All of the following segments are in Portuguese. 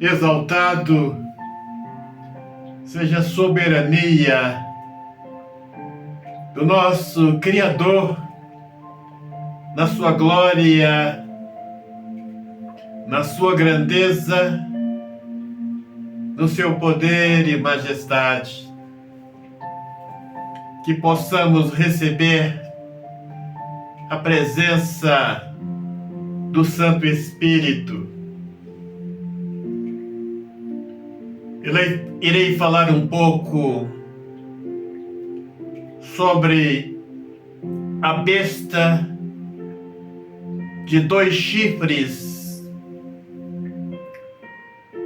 Exaltado seja a soberania do nosso Criador, na sua glória, na sua grandeza, no seu poder e majestade. Que possamos receber a presença do Santo Espírito. Irei falar um pouco sobre a besta de 2 chifres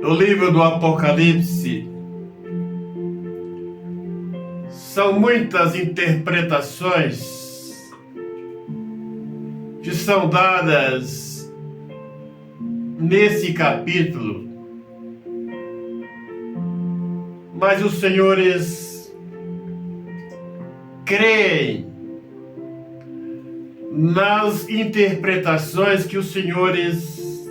do livro do Apocalipse. São muitas interpretações que são dadas nesse capítulo. Mas os senhores creem nas interpretações que os senhores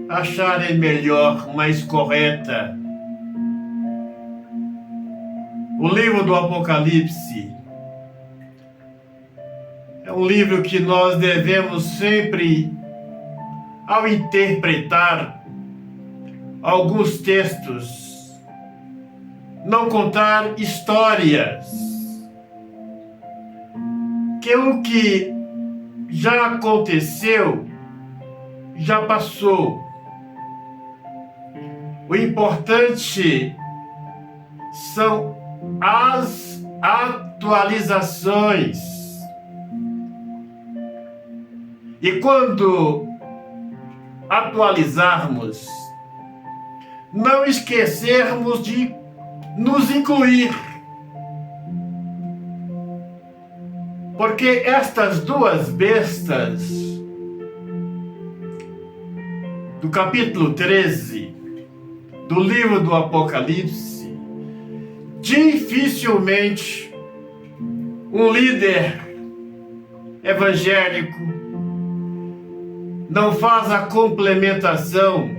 acharem melhor, mais correta. O livro do Apocalipse é um livro que nós devemos sempre, ao interpretar alguns textos, não contar histórias, que o que já aconteceu, já passou. O importante são as atualizações. E quando atualizarmos, não esquecermos de nos incluir. Porque estas 2 bestas do capítulo 13 do livro do Apocalipse, dificilmente um líder evangélico não faz a complementação,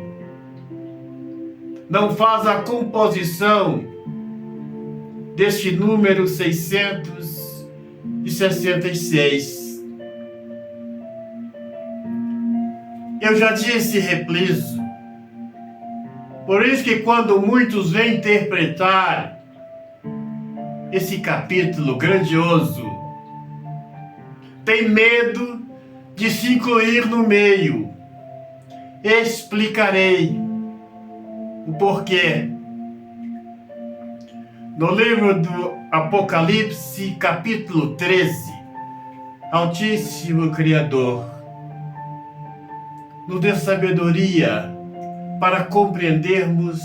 não faz a composição deste número 666. Eu já disse, repliso, por isso que quando muitos vêm interpretar esse capítulo grandioso, tem medo de se incluir no meio. Explicarei o porquê. No livro do Apocalipse, capítulo 13, Altíssimo Criador, nos dê sabedoria para compreendermos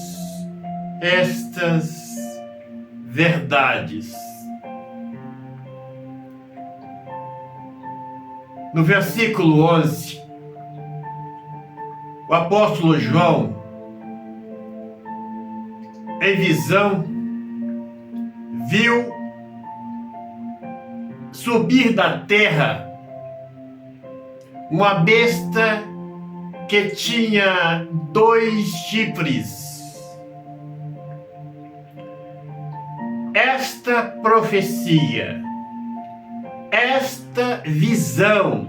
estas verdades. No versículo 11, o apóstolo João, em visão, viu subir da terra uma besta que tinha 2 chifres. Esta profecia, esta visão,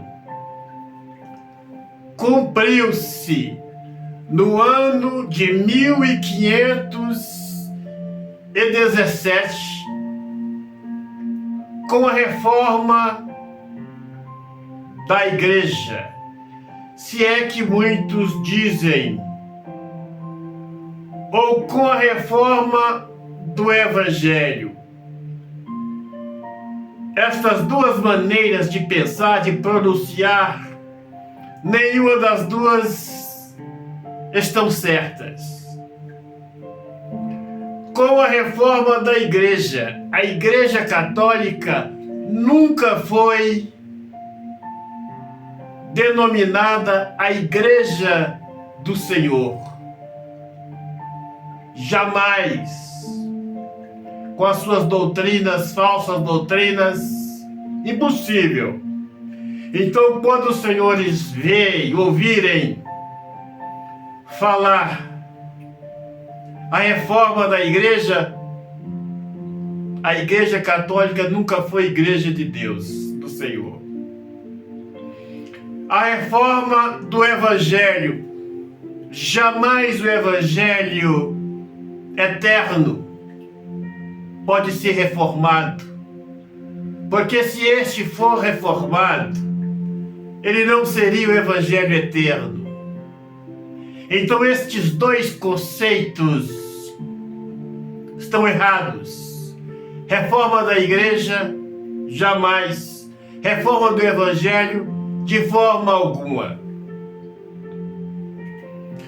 cumpriu-se no ano de 1517, com a reforma da igreja, se é que muitos dizem, ou com a reforma do evangelho. Estas 2 maneiras de pensar, de pronunciar, nenhuma das 2 estão certas. Com a reforma da igreja, a Igreja Católica nunca foi denominada a Igreja do Senhor. Jamais. Com as suas doutrinas, falsas doutrinas, impossível. Então, quando os senhores ouvirem falar a reforma da igreja, a Igreja Católica nunca foi igreja de Deus, do Senhor. A reforma do Evangelho, jamais o Evangelho eterno pode ser reformado, porque se este for reformado, ele não seria o Evangelho eterno. Então estes dois conceitos estão errados. Reforma da igreja, jamais. Reforma do Evangelho, de forma alguma.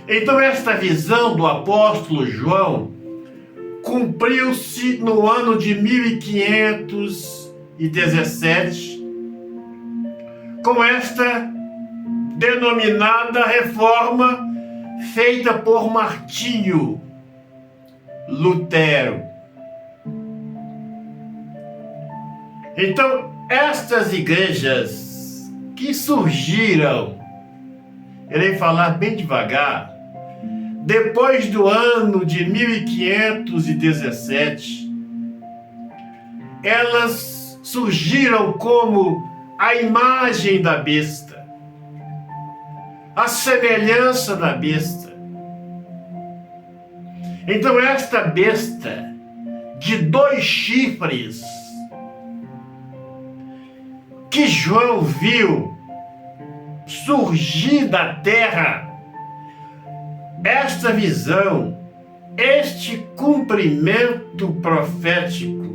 Então esta visão do apóstolo João cumpriu-se no ano de 1517, com esta denominada reforma feita por Martinho Lutero. Então, estas igrejas que surgiram, irei falar bem devagar, depois do ano de 1517, elas surgiram como a imagem da besta, a semelhança da besta. Então esta besta de 2 chifres que João viu surgir da terra, esta visão, este cumprimento profético,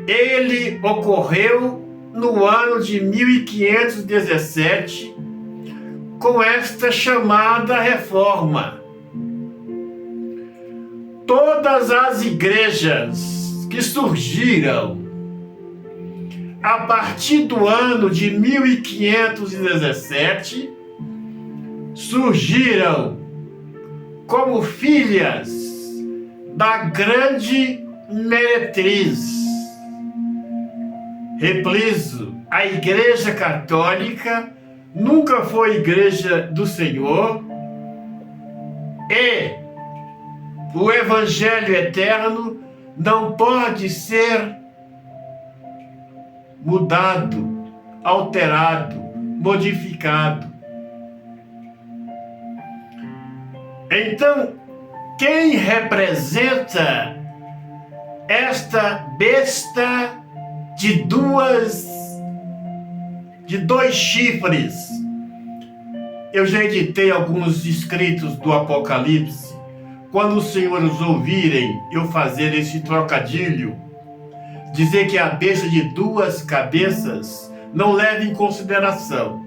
ele ocorreu no ano de 1517, com esta chamada reforma. Todas as igrejas que surgiram a partir do ano de 1517 surgiram como filhas da grande meretriz. Repliso, a Igreja Católica nunca foi igreja do Senhor e o Evangelho eterno não pode ser mudado, alterado, modificado. Então, quem representa esta besta de 2 chifres? Eu já editei alguns escritos do Apocalipse. Quando os senhores ouvirem eu fazer esse trocadilho, dizer que a besta de 2 cabeças, não leve em consideração.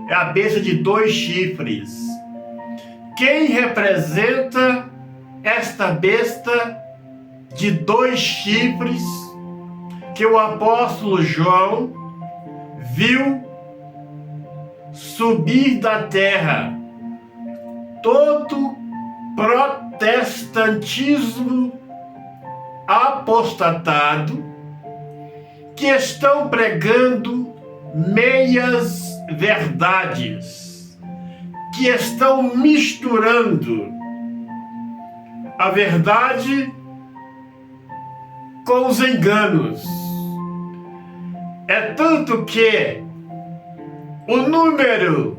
É a besta de 2 chifres. Quem representa esta besta de 2 chifres que o apóstolo João viu subir da terra? Todo protestantismo apostatado que estão pregando meias verdades, que estão misturando a verdade com os enganos. É tanto que o número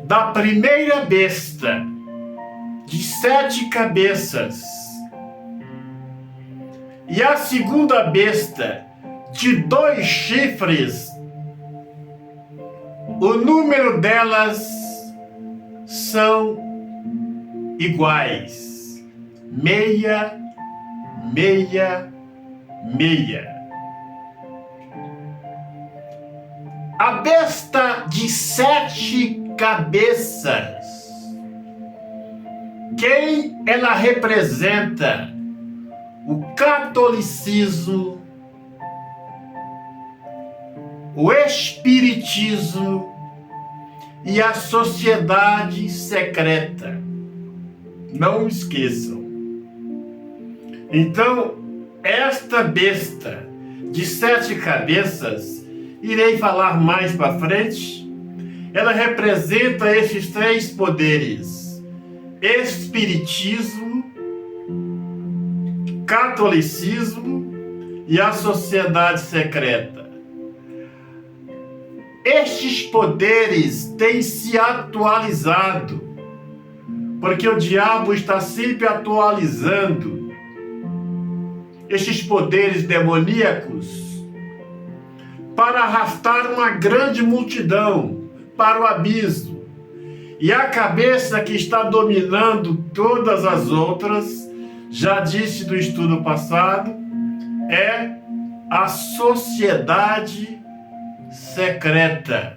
da primeira besta de 7 cabeças e a segunda besta de 2 chifres, o número delas são iguais: 6, 6, 6. A besta de 7 cabeças, quem ela representa? O catolicismo, o espiritismo e a sociedade secreta. Não esqueçam. Então, esta besta de 7 cabeças, irei falar mais para frente, ela representa esses três poderes: espiritismo, catolicismo e a sociedade secreta. Estes poderes têm se atualizado, porque o diabo está sempre atualizando estes poderes demoníacos para arrastar uma grande multidão para o abismo. E a cabeça que está dominando todas as outras, já disse no estudo passado, é a sociedade secreta.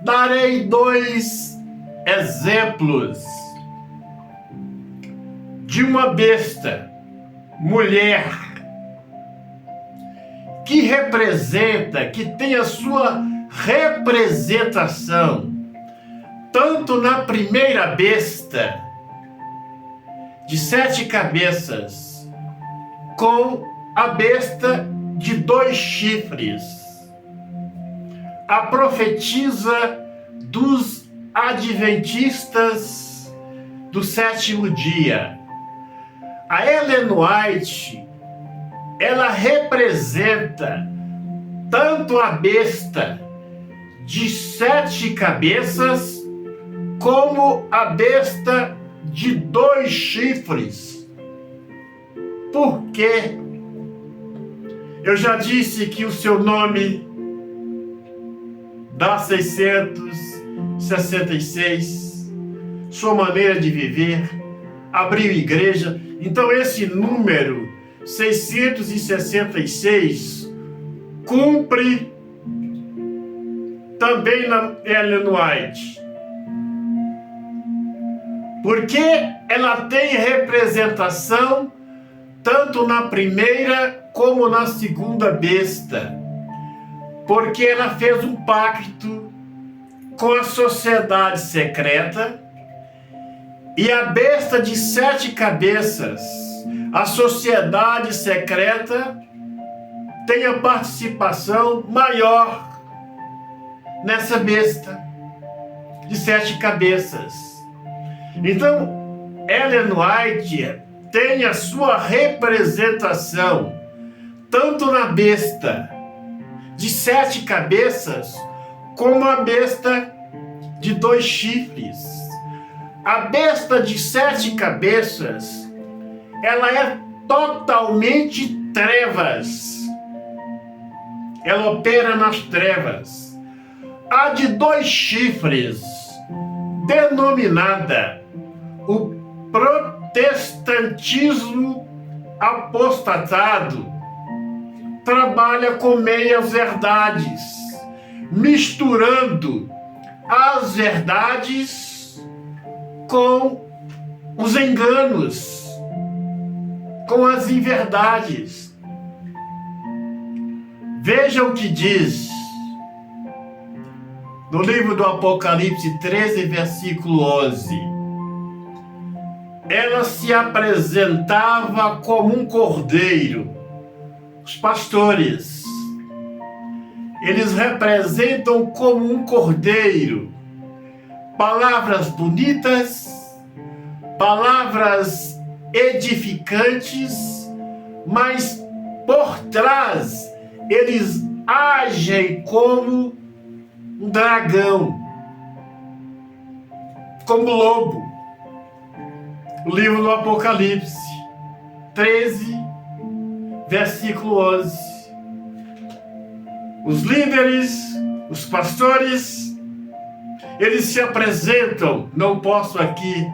Darei 2 exemplos de uma besta, mulher, que representa, que tem a sua representação tanto na primeira besta de 7 cabeças, com a besta de 2 chifres, a profetisa dos adventistas do 7º dia. A Ellen White, ela representa tanto a besta de 7 cabeças, como a besta de 2 chifres. Por quê? Eu já disse que o seu nome dá 666, sua maneira de viver, abriu igreja. Então esse número 666 cumpre também na Ellen White, porque ela tem representação tanto na primeira como na segunda besta, porque ela fez um pacto com a sociedade secreta. E a besta de 7 cabeças, a sociedade secreta, tem a participação maior nessa besta de 7 cabeças. Então, Ellen White tem a sua representação tanto na besta de 7 cabeças, como a besta de 2 chifres. A besta de 7 cabeças, ela é totalmente trevas. Ela opera nas trevas. A de 2 chifres, denominada o protestantismo apostatado, trabalha com meias verdades, misturando as verdades com os enganos, com as inverdades. Veja o que diz no livro do Apocalipse 13, versículo 11. Ela se apresentava como um cordeiro. Os pastores, eles representam como um cordeiro. Palavras bonitas, palavras edificantes, mas por trás eles agem como um dragão, como lobo. O livro do Apocalipse 13, versículo 11. Os líderes, os pastores, eles se apresentam, não posso aqui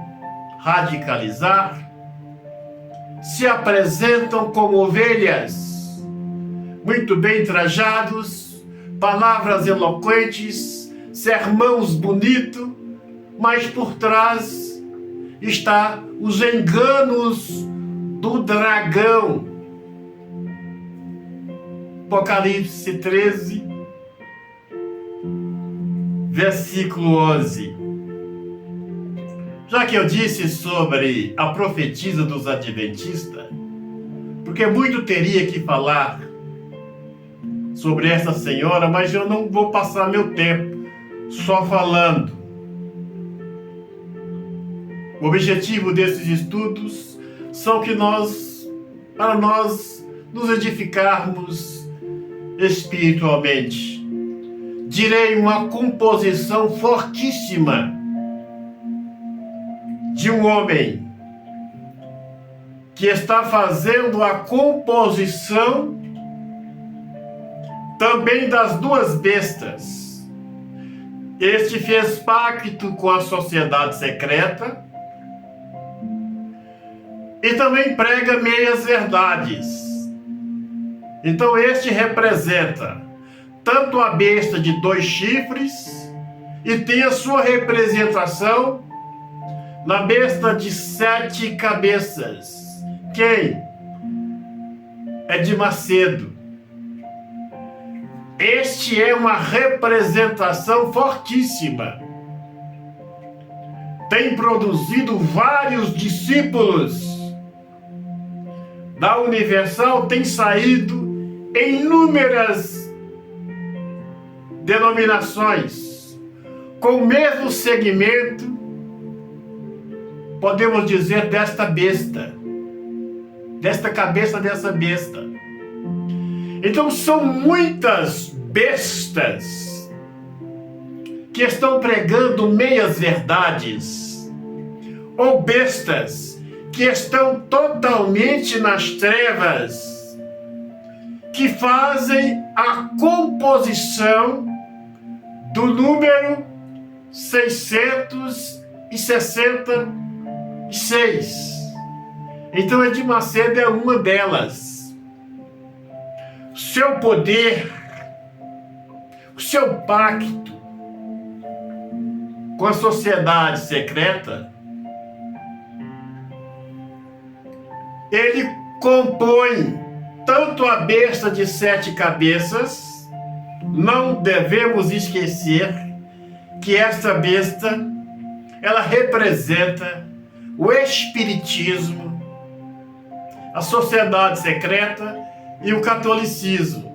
radicalizar, se apresentam como ovelhas, muito bem trajados, palavras eloquentes, sermãos bonitos, mas por trás está os enganos do dragão. Apocalipse 13, versículo 11. Já que eu disse sobre a profetisa dos adventistas, porque muito teria que falar sobre essa senhora, mas eu não vou passar meu tempo só falando. O objetivo desses estudos são para nós nos edificarmos espiritualmente. Direi uma composição fortíssima de um homem que está fazendo a composição também das duas bestas. Este fez pacto com a sociedade secreta e também prega meias verdades. Então este representa tanto a besta de 2 chifres e tem a sua representação na besta de 7 cabeças. Quem? É de Macedo. Este é uma representação fortíssima. Tem produzido vários discípulos. Da Universal tem saído em inúmeras denominações com o mesmo segmento, podemos dizer, desta besta, desta cabeça dessa besta. Então são muitas bestas que estão pregando meias verdades, ou bestas que estão totalmente nas trevas, que fazem a composição do número 666. Então Edir Macedo é uma delas. Seu poder, o seu pacto com a sociedade secreta, ele compõe tanto a besta de 7 cabeças. Não devemos esquecer que essa besta, ela representa o espiritismo, a sociedade secreta e o catolicismo.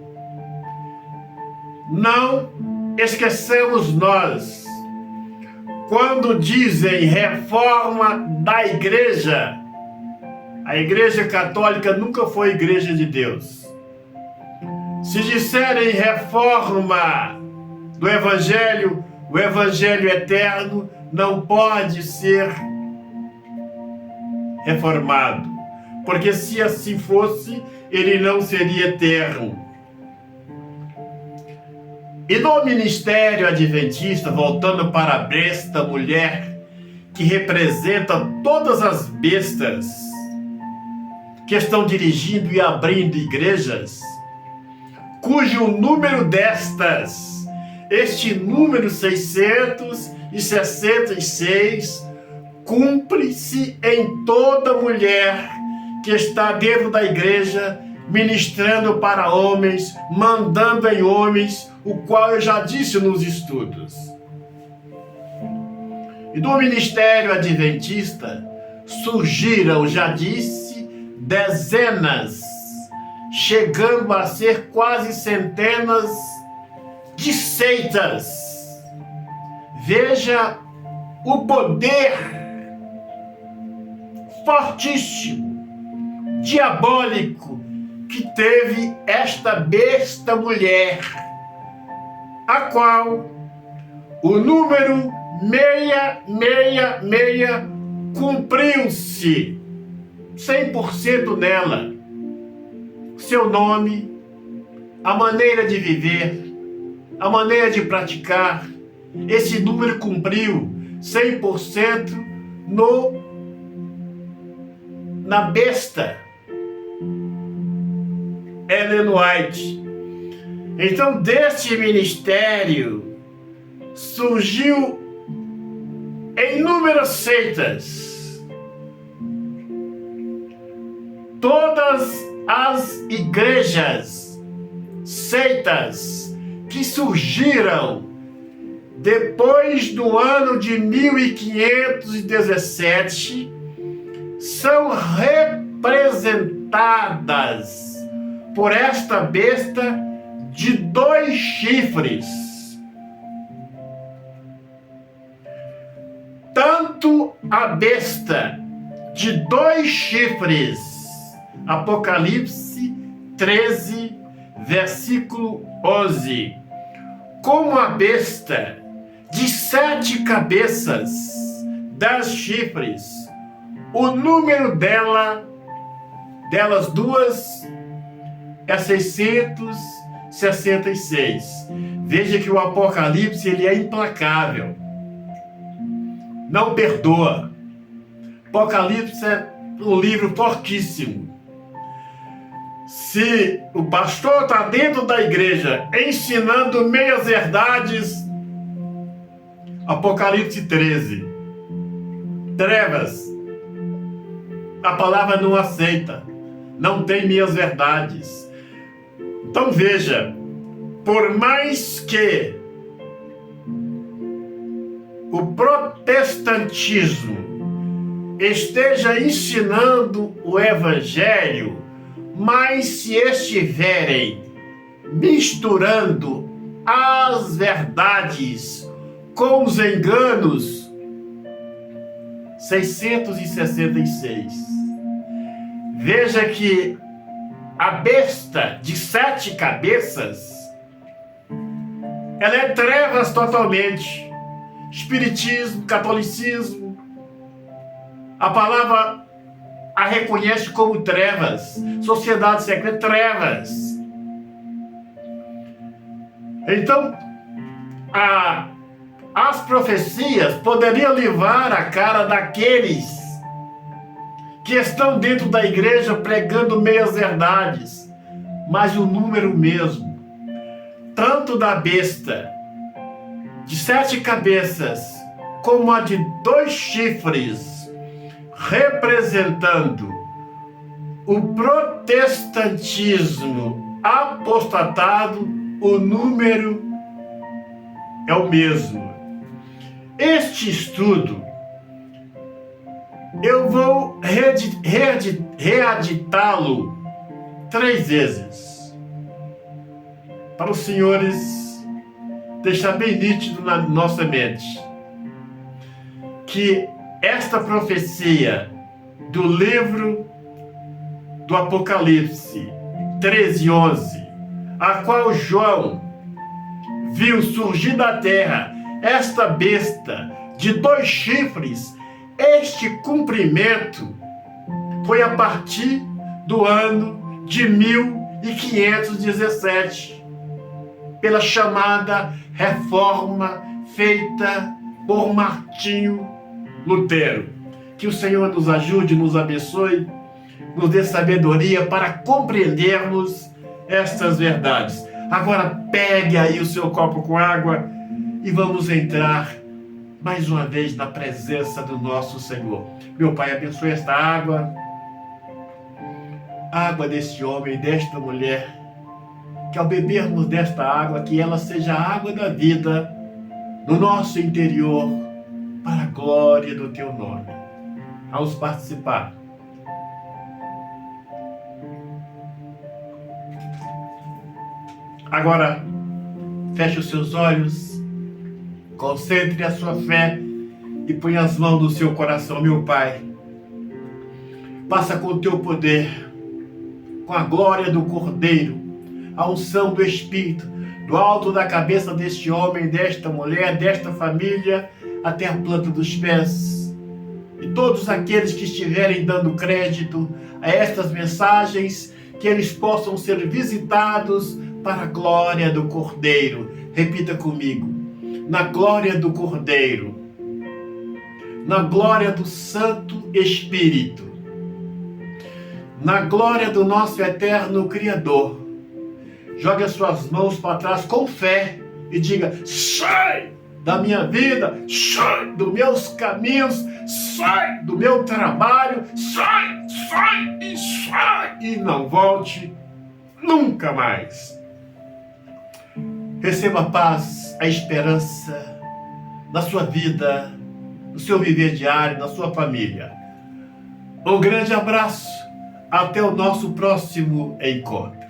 Não esqueçamos nós, quando dizem reforma da igreja, a igreja católica nunca foi igreja de Deus. Se disserem reforma do evangelho, o evangelho eterno não pode ser reformado, porque se assim fosse, ele não seria eterno. E no ministério adventista, voltando para a besta mulher, que representa todas as bestas que estão dirigindo e abrindo igrejas, cujo número destas, este número 666, cumpre-se em toda mulher que está dentro da igreja, ministrando para homens, mandando em homens, o qual eu já disse nos estudos. E do ministério adventista surgiram, já disse, dezenas, chegando a ser quase centenas de seitas. Veja o poder fortíssimo, diabólico, que teve esta besta mulher, a qual o número 666 cumpriu-se 100% nela. Seu nome, a maneira de viver, a maneira de praticar, esse número cumpriu 100% na besta Ellen White. Então, deste ministério surgiu inúmeras seitas. Todas as igrejas, seitas que surgiram depois do ano de 1517 são representadas por esta besta de 2 chifres. Tanto a besta de 2 chifres, Apocalipse 13, versículo 11, como a besta de 7 cabeças, 10 chifres, o número delas duas é 666. Veja que o Apocalipse ele é implacável, não perdoa. Apocalipse é um livro fortíssimo. Se o pastor está dentro da igreja ensinando meias verdades, Apocalipse 13, trevas, a palavra não aceita, não tem meias verdades. Então veja, por mais que o protestantismo esteja ensinando o evangelho, mas se estiverem misturando as verdades com os enganos, 666. Veja que a besta de 7 cabeças, ela é trevas totalmente. Espiritismo, catolicismo, a palavra a reconhece como trevas. Sociedade secreta, trevas. Então, as profecias poderiam levar a cara daqueles que estão dentro da igreja pregando meias verdades, mas o número mesmo, tanto da besta de 7 cabeças, como a de 2 chifres, representando o protestantismo apostatado, o número é o mesmo. Este estudo eu vou reeditá-lo 3 vezes, para os senhores deixar bem nítido na nossa mente que esta profecia do livro do Apocalipse 13:11, a qual João viu surgir da terra esta besta de 2 chifres, este cumprimento foi a partir do ano de 1517, pela chamada reforma feita por Martinho Lutero. Que o Senhor nos ajude, nos abençoe, nos dê sabedoria para compreendermos estas verdades. Agora pegue aí o seu copo com água e vamos entrar mais uma vez na presença do nosso Senhor. Meu Pai, abençoe esta água, água deste homem, desta mulher, que ao bebermos desta água, que ela seja a água da vida no nosso interior, para a glória do Teu nome. Vamos participar. Agora, feche os seus olhos, concentre a sua fé e põe as mãos no seu coração, meu Pai. Passa com o Teu poder, com a glória do Cordeiro, a unção do Espírito, do alto da cabeça deste homem, desta mulher, desta família, até a planta dos pés. E todos aqueles que estiverem dando crédito a estas mensagens, que eles possam ser visitados para a glória do Cordeiro. Repita comigo: na glória do Cordeiro, na glória do Santo Espírito, na glória do nosso eterno Criador. Jogue as suas mãos para trás com fé e diga: sai da minha vida, sai dos meus caminhos, sai do meu trabalho, sai e não volte nunca mais. Receba a paz, a esperança na sua vida, no seu viver diário, na sua família. Um grande abraço, até o nosso próximo encontro.